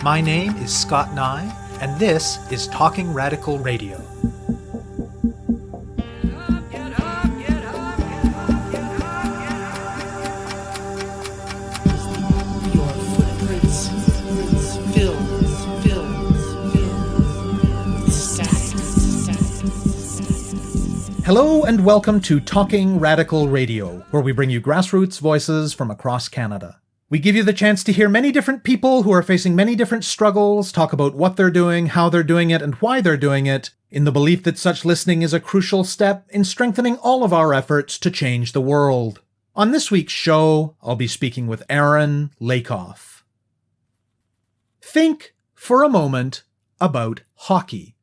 My name is Scott Neigh, and this is Talking Radical Radio. Hello and welcome to Talking Radical Radio, where we bring you grassroots voices from across Canada. We give you the chance to hear many different people who are facing many different struggles, talk about what they're doing, how they're doing it, and why they're doing it, in the belief that such listening is a crucial step in strengthening all of our efforts to change the world. On this week's show, I'll be speaking with Aaron Lakoff. Think, for a moment, about hockey.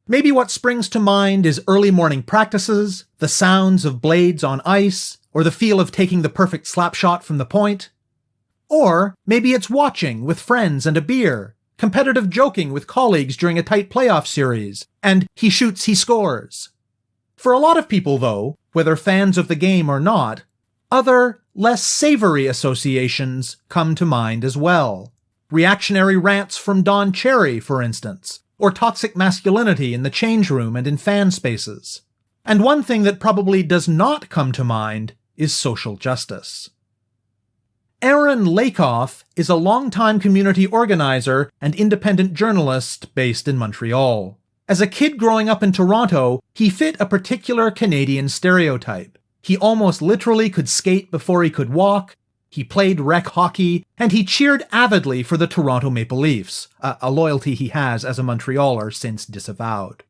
Maybe what springs to mind is early morning practices, the sounds of blades on ice, or the feel of taking the perfect slap shot from the point. Or maybe it's watching with friends and a beer, competitive joking with colleagues during a tight playoff series, and he shoots, he scores. For a lot of people, though, whether fans of the game or not, other, less savory associations come to mind as well. Reactionary rants from Don Cherry, for instance, or toxic masculinity in the change room and in fan spaces. And one thing that probably does not come to mind is social justice. Aaron Lakoff is a longtime community organizer and independent journalist based in Montreal. As a kid growing up in Toronto, he fit a particular Canadian stereotype. He almost literally could skate before he could walk, he played rec hockey, and he cheered avidly for the Toronto Maple Leafs, a loyalty he has as a Montrealer since disavowed.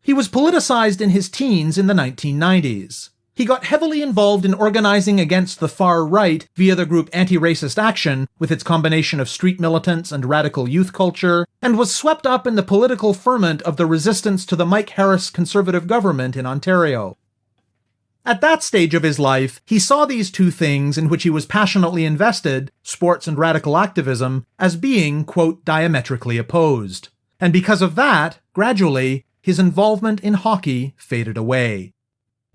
He was politicized in his teens in the 1990s. He got heavily involved in organizing against the far right via the group Anti-Racist Action, with its combination of street militants and radical youth culture, and was swept up in the political ferment of the resistance to the Mike Harris Conservative government in Ontario. At that stage of his life, he saw these two things in which he was passionately invested, sports and radical activism, as being, quote, diametrically opposed. And because of that, gradually, his involvement in hockey faded away.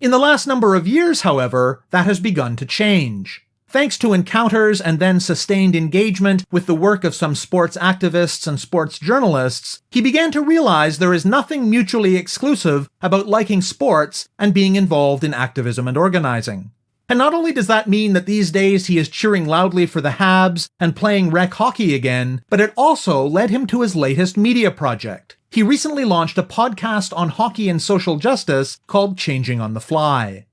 In the last number of years, however, that has begun to change. Thanks to encounters and then sustained engagement with the work of some sports activists and sports journalists, he began to realize there is nothing mutually exclusive about liking sports and being involved in activism and organizing. And not only does that mean that these days he is cheering loudly for the Habs and playing rec hockey again, but it also led him to his latest media project. He recently launched a podcast on hockey and social justice called Changing on the Fly.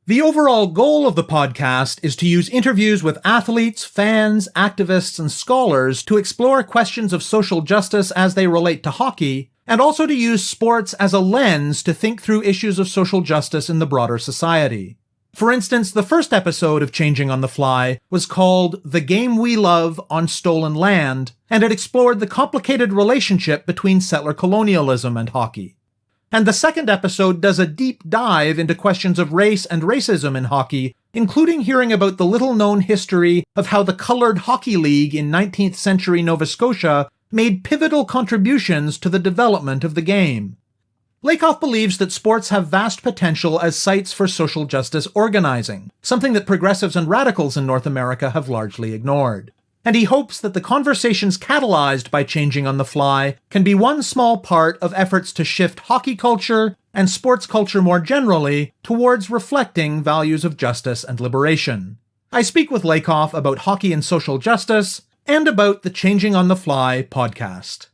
The overall goal of the podcast is to use interviews with athletes, fans, activists, and scholars to explore questions of social justice as they relate to hockey, and also to use sports as a lens to think through issues of social justice in the broader society. For instance, the first episode of Changing on the Fly was called The Game We Love on Stolen Land, and it explored the complicated relationship between settler colonialism and hockey. And the second episode does a deep dive into questions of race and racism in hockey, including hearing about the little-known history of how the Coloured Hockey League in 19th century Nova Scotia made pivotal contributions to the development of the game. Lakoff believes that sports have vast potential as sites for social justice organizing, something that progressives and radicals in North America have largely ignored. And he hopes that the conversations catalyzed by Changing on the Fly can be one small part of efforts to shift hockey culture and sports culture more generally towards reflecting values of justice and liberation. I speak with Lakoff about hockey and social justice and about the Changing on the Fly podcast.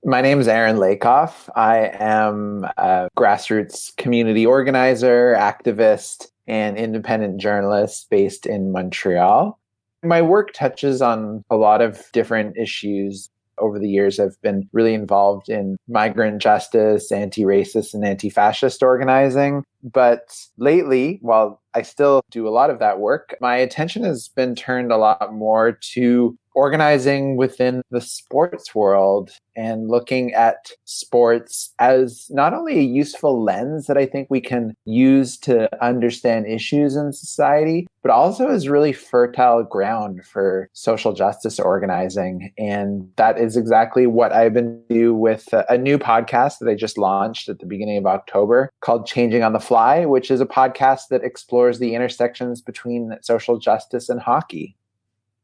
My name is Aaron Lakoff. I am a grassroots community organizer, activist, and independent journalist based in Montreal. My work touches on a lot of different issues. Over the years, I've been really involved in migrant justice, anti-racist, and anti-fascist organizing. But lately, while I still do a lot of that work, my attention has been turned a lot more to organizing within the sports world and looking at sports as not only a useful lens that I think we can use to understand issues in society, but also as really fertile ground for social justice organizing. And that is exactly what I've been doing with a new podcast that I just launched at the beginning of October called Changing on the Fly, which is a podcast that explores the intersections between social justice and hockey.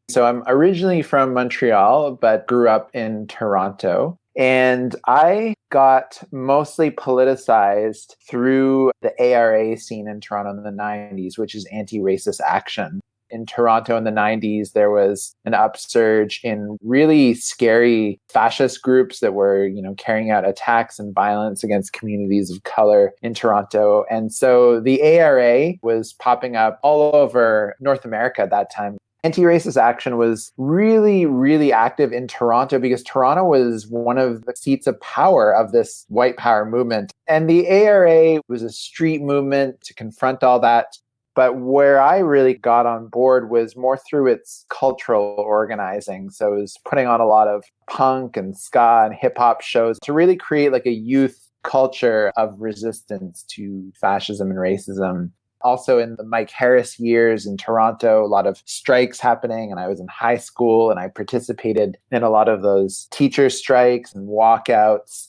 So I'm originally from Montreal, but grew up in Toronto. And I got mostly politicized through the ARA scene in Toronto in the 90s, which is anti-racist action. In Toronto in the 90s, there was an upsurge in really scary fascist groups that were, carrying out attacks and violence against communities of color in Toronto. And so the ARA was popping up all over North America at that time. Anti-racist action was really, really active in Toronto because Toronto was one of the seats of power of this white power movement. And the ARA was a street movement to confront all that. But where I really got on board was more through its cultural organizing. So it was putting on a lot of punk and ska and hip hop shows to really create like a youth culture of resistance to fascism and racism. Also in the Mike Harris years in Toronto, a lot of strikes happening, and I was in high school and I participated in a lot of those teacher strikes and walkouts.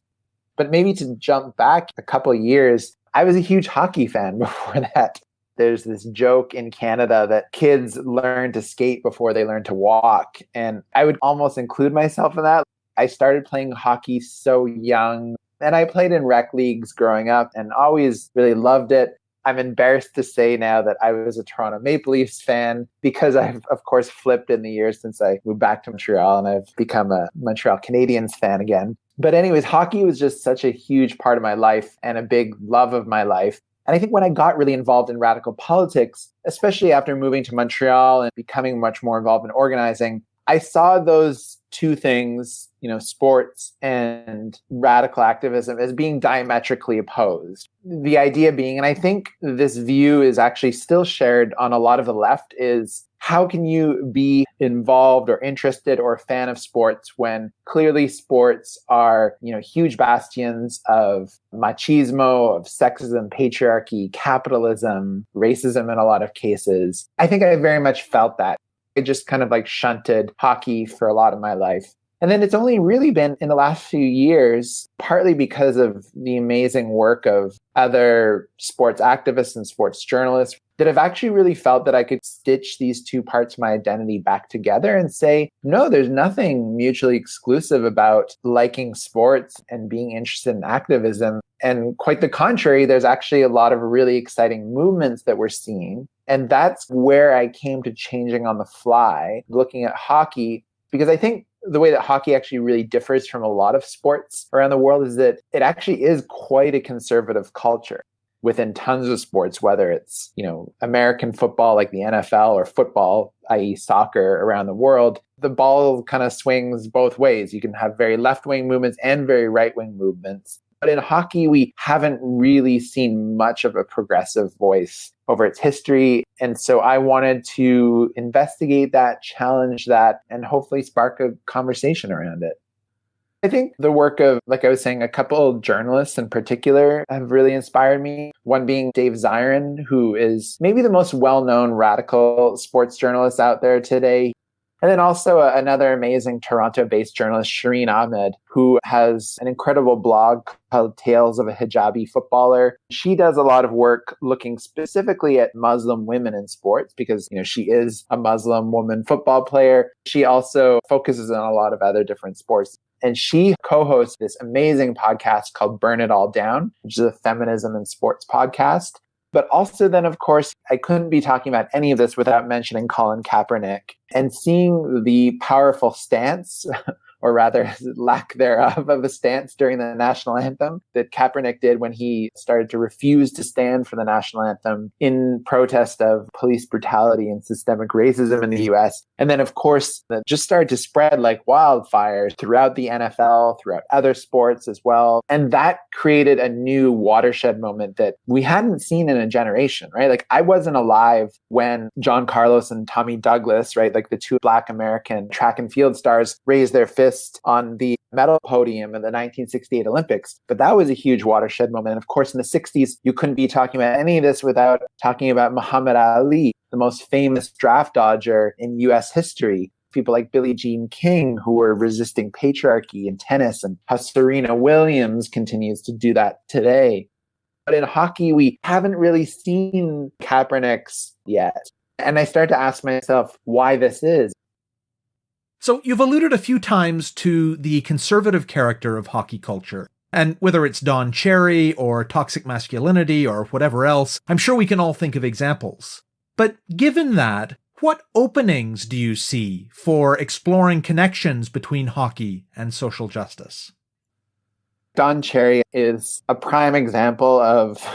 But maybe to jump back a couple of years, I was a huge hockey fan before that. There's this joke in Canada that kids learn to skate before they learn to walk. And I would almost include myself in that. I started playing hockey so young, and I played in rec leagues growing up and always really loved it. I'm embarrassed to say now that I was a Toronto Maple Leafs fan because I've, of course, flipped in the years since I moved back to Montreal, and I've become a Montreal Canadiens fan again. But anyways, hockey was just such a huge part of my life and a big love of my life. And I think when I got really involved in radical politics, especially after moving to Montreal and becoming much more involved in organizing, I saw those two things, sports and radical activism, as being diametrically opposed. The idea being, and I think this view is actually still shared on a lot of the left, is how can you be involved or interested or a fan of sports when clearly sports are, huge bastions of machismo, of sexism, patriarchy, capitalism, racism in a lot of cases. I think I very much felt that. I just kind of shunted hockey for a lot of my life. And then it's only really been in the last few years, partly because of the amazing work of other sports activists and sports journalists, that I've actually really felt that I could stitch these two parts of my identity back together and say, no, there's nothing mutually exclusive about liking sports and being interested in activism. And quite the contrary, there's actually a lot of really exciting movements that we're seeing. And that's where I came to changing on the fly, looking at hockey, because I think the way that hockey actually really differs from a lot of sports around the world is that it actually is quite a conservative culture within tons of sports, whether it's, American football like the NFL or football, i.e. soccer around the world. The ball kind of swings both ways. You can have very left-wing movements and very right-wing movements. But in hockey, we haven't really seen much of a progressive voice over its history. And so I wanted to investigate that, challenge that, and hopefully spark a conversation around it. I think the work of, like I was saying, a couple of journalists in particular have really inspired me. One being Dave Zirin, who is maybe the most well-known radical sports journalist out there today. And then also another amazing Toronto-based journalist, Shireen Ahmed, who has an incredible blog called Tales of a Hijabi Footballer. She does a lot of work looking specifically at Muslim women in sports because, she is a Muslim woman football player. She also focuses on a lot of other different sports. And she co-hosts this amazing podcast called Burn It All Down, which is a feminism and sports podcast. But also then, of course, I couldn't be talking about any of this without mentioning Colin Kaepernick and seeing the powerful stance, or rather lack thereof, of a stance during the national anthem that Kaepernick did when he started to refuse to stand for the national anthem in protest of police brutality and systemic racism in the US. And then, of course, that just started to spread like wildfire throughout the NFL, throughout other sports as well. And that created a new watershed moment that we hadn't seen in a generation, right? I wasn't alive when John Carlos and Tommy Douglas, right, the two Black American track and field stars, raised their fist on the medal podium in the 1968 Olympics. But that was a huge watershed moment. And of course, in the 60s, you couldn't be talking about any of this without talking about Muhammad Ali, the most famous draft dodger in US history. People like Billie Jean King, who were resisting patriarchy in tennis, and how Serena Williams continues to do that today. But in hockey, we haven't really seen Kaepernick's yet. And I start to ask myself why this is. So you've alluded a few times to the conservative character of hockey culture. And whether it's Don Cherry or toxic masculinity or whatever else, I'm sure we can all think of examples. But given that, what openings do you see for exploring connections between hockey and social justice? Don Cherry is a prime example of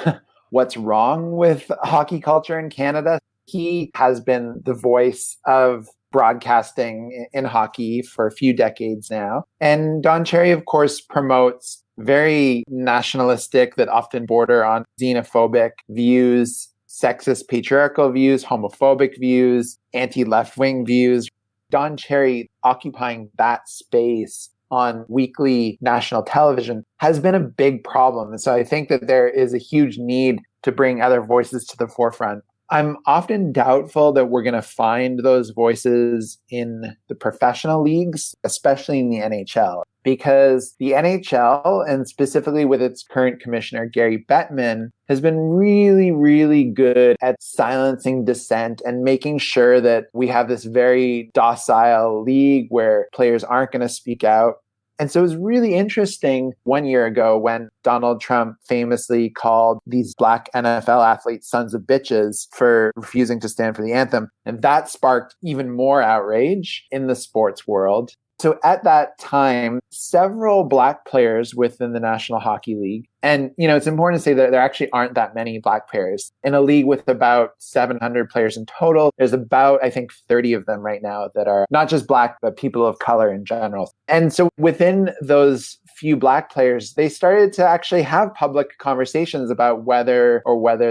what's wrong with hockey culture in Canada. He has been the voice of broadcasting in hockey for a few decades now. And Don Cherry, of course, promotes very nationalistic, that often border on xenophobic views, sexist patriarchal views, homophobic views, anti-left-wing views. Don Cherry occupying that space on weekly national television has been a big problem. And so I think that there is a huge need to bring other voices to the forefront. I'm often doubtful that we're going to find those voices in the professional leagues, especially in the NHL, because the NHL, and specifically with its current commissioner, Gary Bettman, has been really, really good at silencing dissent and making sure that we have this very docile league where players aren't going to speak out. And so it was really interesting 1 year ago when Donald Trump famously called these Black NFL athletes sons of bitches for refusing to stand for the anthem. And that sparked even more outrage in the sports world. So at that time, several Black players within the National Hockey League, and it's important to say that there actually aren't that many Black players. In a league with about 700 players in total, there's about, I think, 30 of them right now that are not just Black, but people of color in general. And so within those few Black players, they started to actually have public conversations about whether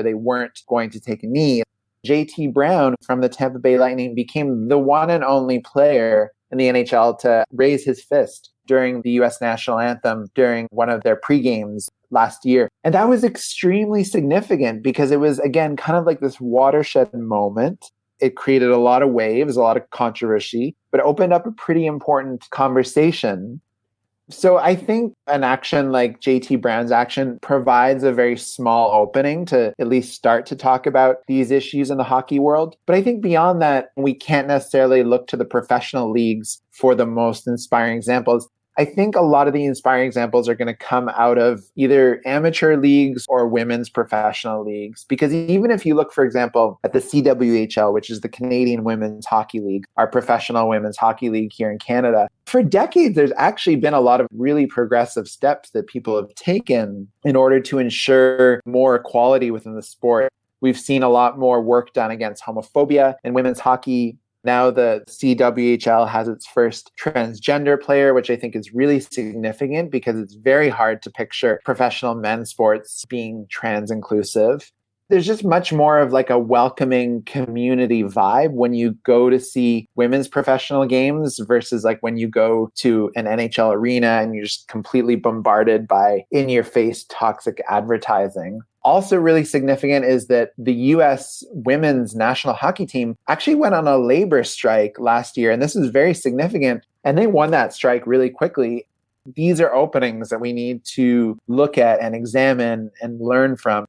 they weren't going to take a knee. JT Brown from the Tampa Bay Lightning became the one and only player in the NHL to raise his fist during the US national anthem during one of their pre-games last year. And that was extremely significant because it was, again, kind of like this watershed moment. It created a lot of waves, a lot of controversy, but it opened up a pretty important conversation. So I think an action like JT Brown's action provides a very small opening to at least start to talk about these issues in the hockey world. But I think beyond that, we can't necessarily look to the professional leagues for the most inspiring examples. I think a lot of the inspiring examples are going to come out of either amateur leagues or women's professional leagues. Because even if you look, for example, at the CWHL, which is the Canadian Women's Hockey League, our professional women's hockey league here in Canada, for decades, there's actually been a lot of really progressive steps that people have taken in order to ensure more equality within the sport. We've seen a lot more work done against homophobia in women's hockey. Now the CWHL has its first transgender player, which I think is really significant because it's very hard to picture professional men's sports being trans inclusive. There's just much more of like a welcoming community vibe when you go to see women's professional games versus like when you go to an NHL arena and you're just completely bombarded by in-your-face toxic advertising. Also really significant is that the U.S. women's national hockey team actually went on a labor strike last year, and this is very significant, and they won that strike really quickly. These are openings that we need to look at and examine and learn from.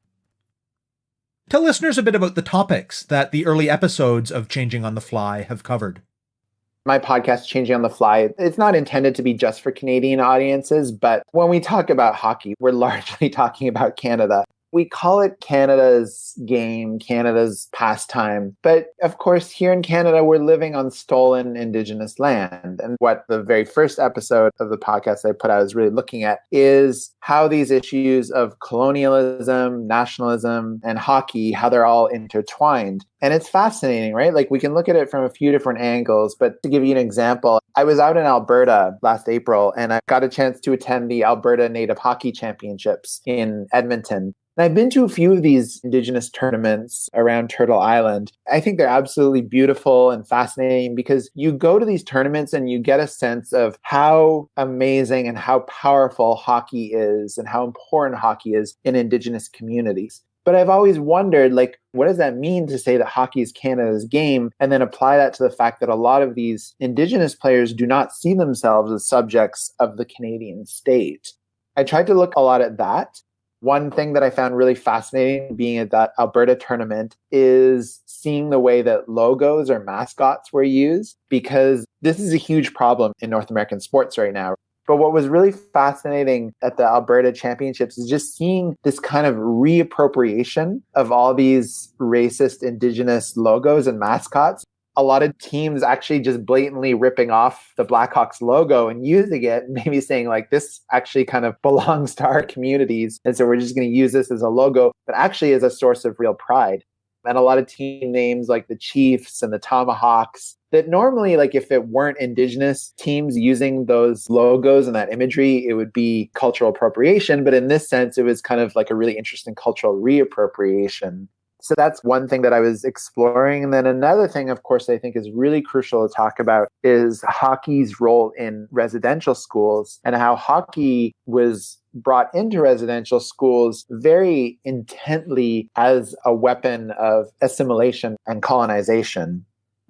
Tell listeners a bit about the topics that the early episodes of Changing on the Fly have covered. My podcast, Changing on the Fly, it's not intended to be just for Canadian audiences, but when we talk about hockey, we're largely talking about Canada. We call it Canada's game, Canada's pastime. But of course, here in Canada, we're living on stolen Indigenous land. And what the very first episode of the podcast I put out is really looking at is how these issues of colonialism, nationalism, and hockey, how they're all intertwined. And it's fascinating, right? Like we can look at it from a few different angles. But to give you an example, I was out in Alberta last April and I got a chance to attend the Alberta Native Hockey Championships in Edmonton. And I've been to a few of these Indigenous tournaments around Turtle Island. I think they're absolutely beautiful and fascinating because you go to these tournaments and you get a sense of how amazing and how powerful hockey is and how important hockey is in Indigenous communities. But I've always wondered, like, what does that mean to say that hockey is Canada's game and then apply that to the fact that a lot of these Indigenous players do not see themselves as subjects of the Canadian state? I tried to look a lot at that. One thing that I found really fascinating being at that Alberta tournament is seeing the way that logos or mascots were used, because This is a huge problem in North American sports right now. But what was really fascinating at the Alberta Championships is just seeing this kind of reappropriation of all these racist Indigenous logos and mascots. A lot of teams actually just blatantly ripping off the Blackhawks logo and using it, maybe saying like, this actually kind of belongs to our communities. And so we're just going to use this as a logo, but actually as a source of real pride. And a lot of team names like the Chiefs and the Tomahawks that normally, like if it weren't Indigenous teams using those logos and that imagery, it would be cultural appropriation. But in this sense, it was kind of like a really interesting cultural reappropriation. So that's one thing that I was exploring. And then another thing, of course, I think is really crucial to talk about is hockey's role in residential schools and how hockey was brought into residential schools very intently as a weapon of assimilation and colonization.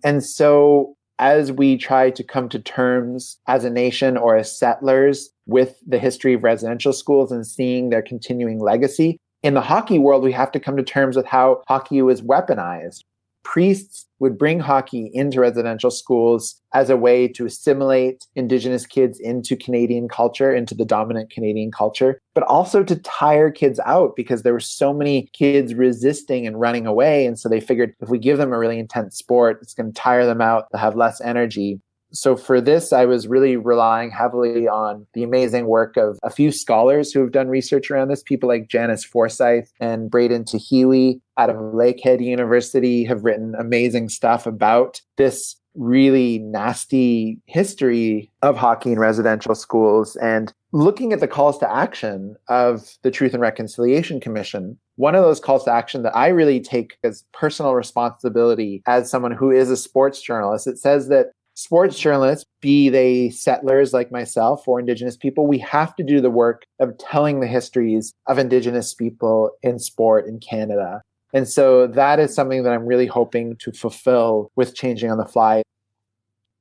And so as we try to come to terms as a nation or as settlers with the history of residential schools and seeing their continuing legacy, in the hockey world, we have to come to terms with how hockey was weaponized. Priests would bring hockey into residential schools as a way to assimilate Indigenous kids into Canadian culture, into the dominant Canadian culture, but also to tire kids out because there were so many kids resisting and running away. And so they figured if we give them a really intense sport, it's going to tire them out, they'll have less energy. So for this, I was really relying heavily on the amazing work of a few scholars who have done research around this. People like Janice Forsyth and Braden Tahiwi out of Lakehead University have written amazing stuff about this really nasty history of hockey in residential schools. And looking at the calls to action of the Truth and Reconciliation Commission, one of those calls to action that I really take as personal responsibility as someone who is a sports journalist, it says that sports journalists, be they settlers like myself or Indigenous people, we have to do the work of telling the histories of Indigenous people in sport in Canada. And so that is something that I'm really hoping to fulfill with Changing on the Fly.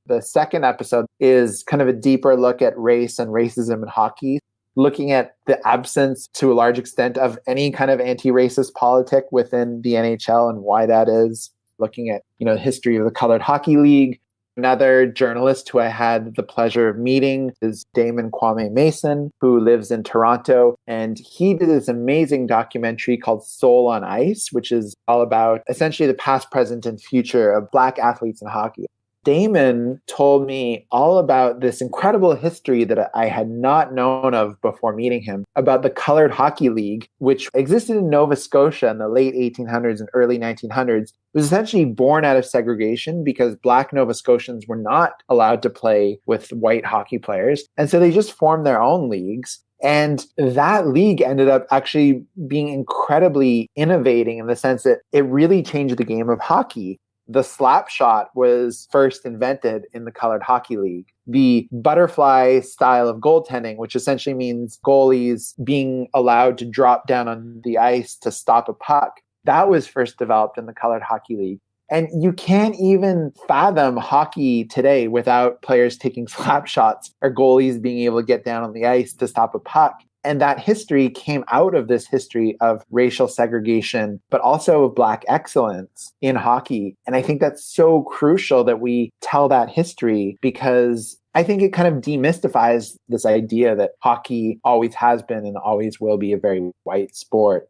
The second episode is kind of a deeper look at race and racism in hockey, looking at the absence to a large extent of any kind of anti-racist politic within the NHL and why that is, looking at, the history of the Colored Hockey League. Another journalist who I had the pleasure of meeting is Damon Kwame Mason, who lives in Toronto. And he did this amazing documentary called Soul on Ice, which is all about essentially the past, present, and future of Black athletes in hockey. Damon told me all about this incredible history that I had not known of before meeting him, about the Colored Hockey League, which existed in Nova Scotia in the late 1800s and early 1900s. It was essentially born out of segregation because Black Nova Scotians were not allowed to play with white hockey players. And so they just formed their own leagues. And that league ended up actually being incredibly innovating in the sense that it really changed the game of hockey. The slap shot was first invented in the Colored Hockey League. The butterfly style of goaltending, which essentially means goalies being allowed to drop down on the ice to stop a puck, that was first developed in the Colored Hockey League. And you can't even fathom hockey today without players taking slap shots or goalies being able to get down on the ice to stop a puck. And that history came out of this history of racial segregation, but also of Black excellence in hockey. And I think that's so crucial that we tell that history because I think it kind of demystifies this idea that hockey always has been and always will be a very white sport.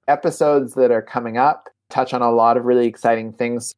Episodes that are coming up touch on a lot of really exciting things.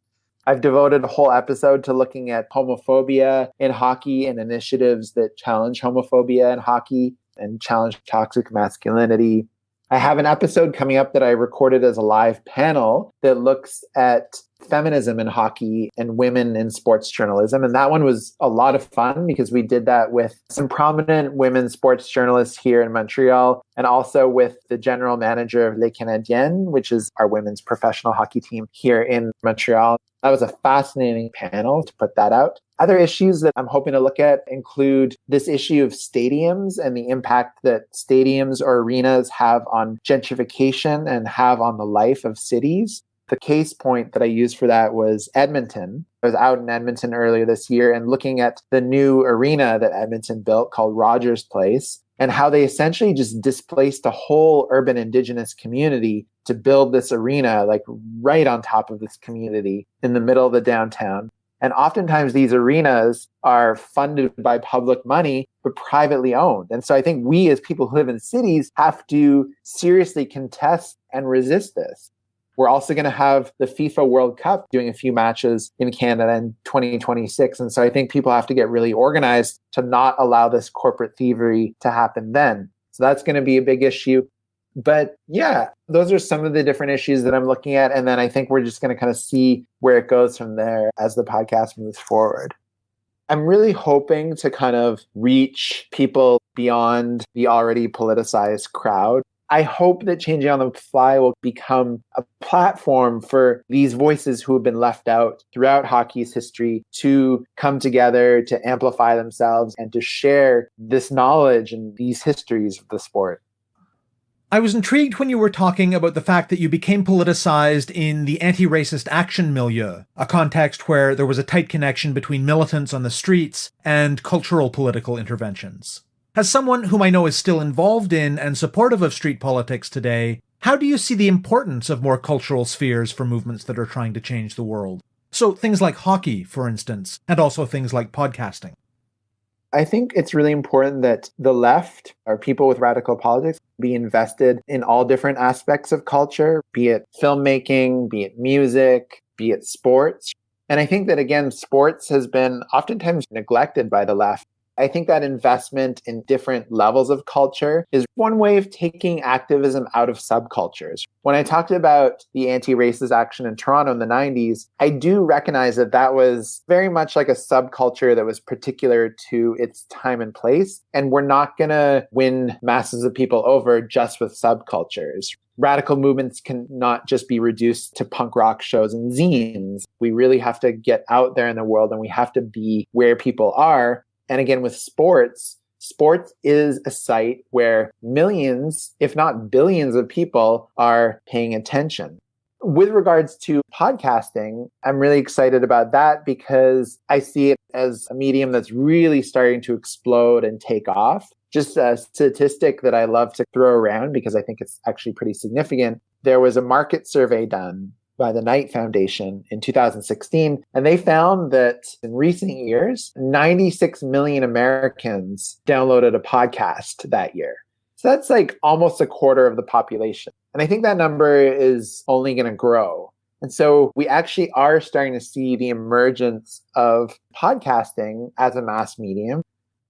I've devoted a whole episode to looking at homophobia in hockey and initiatives that challenge homophobia in hockey and challenge toxic masculinity. I have an episode coming up that I recorded as a live panel that looks at feminism in hockey and women in sports journalism. And that one was a lot of fun because we did that with some prominent women sports journalists here in Montreal and also with the general manager of Les Canadiennes, which is our women's professional hockey team here in Montreal. That was a fascinating panel to put that out. Other issues that I'm hoping to look at include this issue of stadiums and the impact that stadiums or arenas have on gentrification and have on the life of cities. The case point that I used for that was Edmonton. I was out in Edmonton earlier this year and looking at the new arena that Edmonton built called Rogers Place and how they essentially just displaced a whole urban Indigenous community to build this arena like right on top of this community in the middle of the downtown. And oftentimes these arenas are funded by public money, but privately owned. And so I think we as people who live in cities have to seriously contest and resist this. We're also going to have the FIFA World Cup doing a few matches in Canada in 2026. And so I think people have to get really organized to not allow this corporate thievery to happen then. So that's going to be a big issue. But yeah, those are some of the different issues that I'm looking at. And then I think we're just going to kind of see where it goes from there as the podcast moves forward. I'm really hoping to kind of reach people beyond the already politicized crowd. I hope that Changing on the Fly will become a platform for these voices who have been left out throughout hockey's history to come together, to amplify themselves, and to share this knowledge and these histories of the sport. I was intrigued when you were talking about the fact that you became politicized in the anti-racist action milieu, a context where there was a tight connection between militants on the streets and cultural political interventions. As someone whom I know is still involved in and supportive of street politics today, how do you see the importance of more cultural spheres for movements that are trying to change the world? So things like hockey, for instance, and also things like podcasting. I think it's really important that the left, or people with radical politics, be invested in all different aspects of culture, be it filmmaking, be it music, be it sports. And I think that, again, sports has been oftentimes neglected by the left. I think that investment in different levels of culture is one way of taking activism out of subcultures. When I talked about the anti-racist action in Toronto in the 90s, I do recognize that that was very much like a subculture that was particular to its time and place. And we're not going to win masses of people over just with subcultures. Radical movements cannot just be reduced to punk rock shows and zines. We really have to get out there in the world, and we have to be where people are. And again, with sports is a site where millions, if not billions of people are paying attention. With regards to podcasting, I'm really excited about that because I see it as a medium that's really starting to explode and take off. Just a statistic that I love to throw around because I think it's actually pretty significant. There was a market survey done by the Neigh Foundation in 2016. And they found that in recent years, 96 million Americans downloaded a podcast that year. So that's like almost a quarter of the population. And I think that number is only going to grow. And so we actually are starting to see the emergence of podcasting as a mass medium.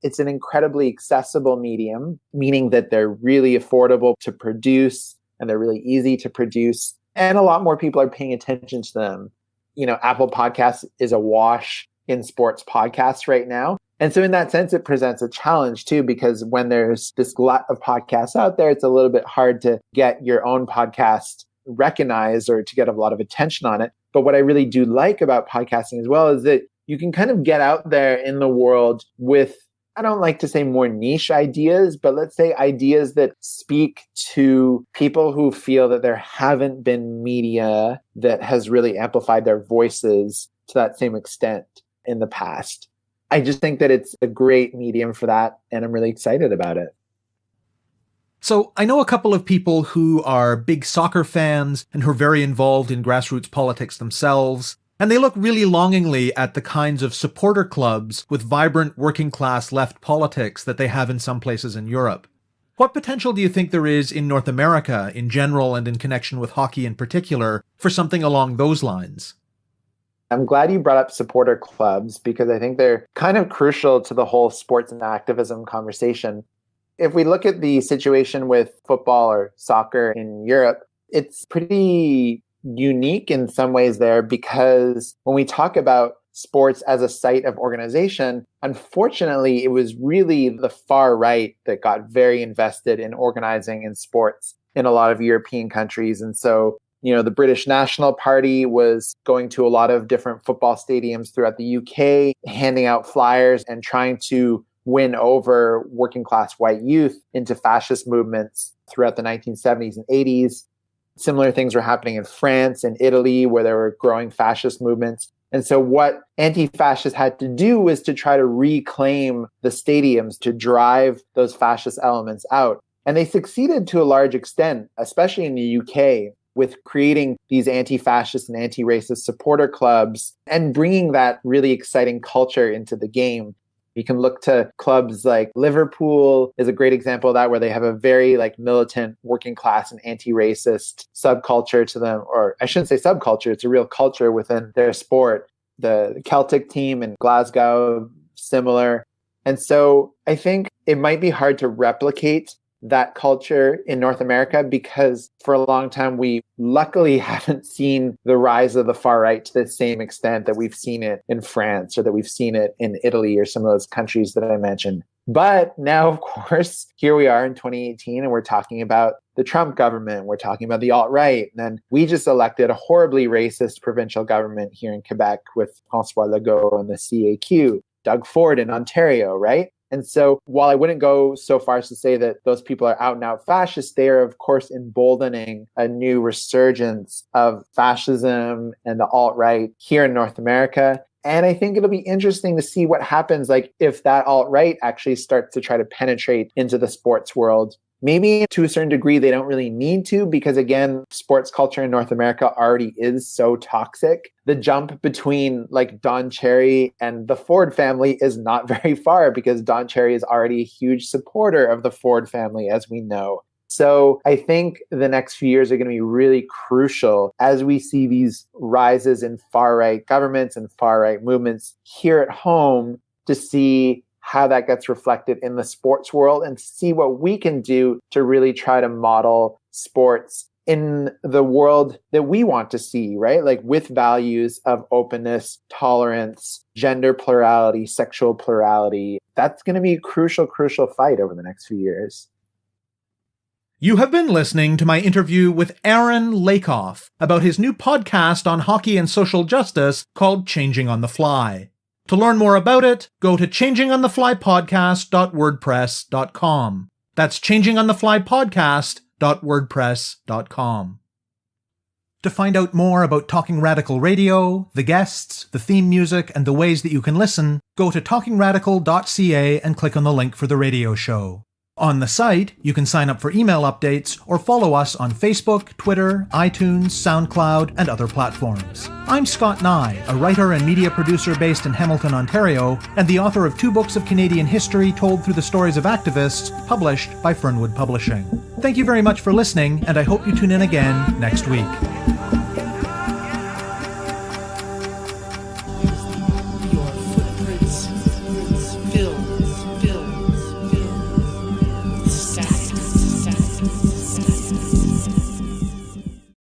It's an incredibly accessible medium, meaning that they're really affordable to produce and they're really easy to produce. And a lot more people are paying attention to them. You know, Apple Podcasts is awash in sports podcasts right now. And so in that sense, it presents a challenge too, because when there's this glut of podcasts out there, it's a little bit hard to get your own podcast recognized or to get a lot of attention on it. But what I really do like about podcasting as well is that you can kind of get out there in the world with, I don't like to say more niche ideas, but let's say ideas that speak to people who feel that there haven't been media that has really amplified their voices to that same extent in the past. I just think that it's a great medium for that, and I'm really excited about it. So I know a couple of people who are big soccer fans and who are very involved in grassroots politics themselves. And they look really longingly at the kinds of supporter clubs with vibrant working class left politics that they have in some places in Europe. What potential do you think there is in North America in general and in connection with hockey in particular for something along those lines? I'm glad you brought up supporter clubs because I think they're kind of crucial to the whole sports and activism conversation. If we look at the situation with football or soccer in Europe, it's pretty unique in some ways there because when we talk about sports as a site of organization, unfortunately, it was really the far right that got very invested in organizing in sports in a lot of European countries. And so, you know, the British National Party was going to a lot of different football stadiums throughout the UK, handing out flyers and trying to win over working class white youth into fascist movements throughout the 1970s and 80s. Similar things were happening in France and Italy where there were growing fascist movements. And so what anti-fascists had to do was to try to reclaim the stadiums to drive those fascist elements out. And they succeeded to a large extent, especially in the UK. with creating these anti-fascist and anti-racist supporter clubs and bringing that really exciting culture into the game. You can look to clubs like Liverpool is a great example of that, where they have a very like militant working class and anti-racist subculture to them, or I shouldn't say subculture, it's a real culture within their sport. The Celtic team in Glasgow, similar. And so I think it might be hard to replicate that culture in North America because for a long time, we luckily haven't seen the rise of the far right to the same extent that we've seen it in France or that we've seen it in Italy or some of those countries that I mentioned. But now, of course, here we are in 2018 and we're talking about the Trump government. We're talking about the alt-right. And then we just elected a horribly racist provincial government here in Quebec with François Legault and the CAQ, Doug Ford in Ontario, right? And so while I wouldn't go so far as to say that those people are out and out fascists, they are, of course, emboldening a new resurgence of fascism and the alt-right here in North America. And I think it'll be interesting to see what happens, like if that alt-right actually starts to try to penetrate into the sports world. Maybe to a certain degree, they don't really need to, because again, sports culture in North America already is so toxic. The jump between like Don Cherry and the Ford family is not very far because Don Cherry is already a huge supporter of the Ford family, as we know. So I think the next few years are going to be really crucial as we see these rises in far-right governments and far-right movements here at home to see how that gets reflected in the sports world and see what we can do to really try to model sports in the world that we want to see, right? Like with values of openness, tolerance, gender plurality, sexual plurality. That's going to be a crucial fight over the next few years. You have been listening to my interview with Aaron Lakoff about his new podcast on hockey and social justice called Changing on the Fly. To learn more about it, go to changingontheflypodcast.wordpress.com. That's changingontheflypodcast.wordpress.com. To find out more about Talking Radical Radio, the guests, the theme music, and the ways that you can listen, go to talkingradical.ca and click on the link for the radio show. On the site, you can sign up for email updates or follow us on Facebook, Twitter, iTunes, SoundCloud, and other platforms. I'm Scott Neigh, a writer and media producer based in Hamilton, Ontario, and the author of 2 books of Canadian history told through the stories of activists, published by Fernwood Publishing. Thank you very much for listening, and I hope you tune in again next week.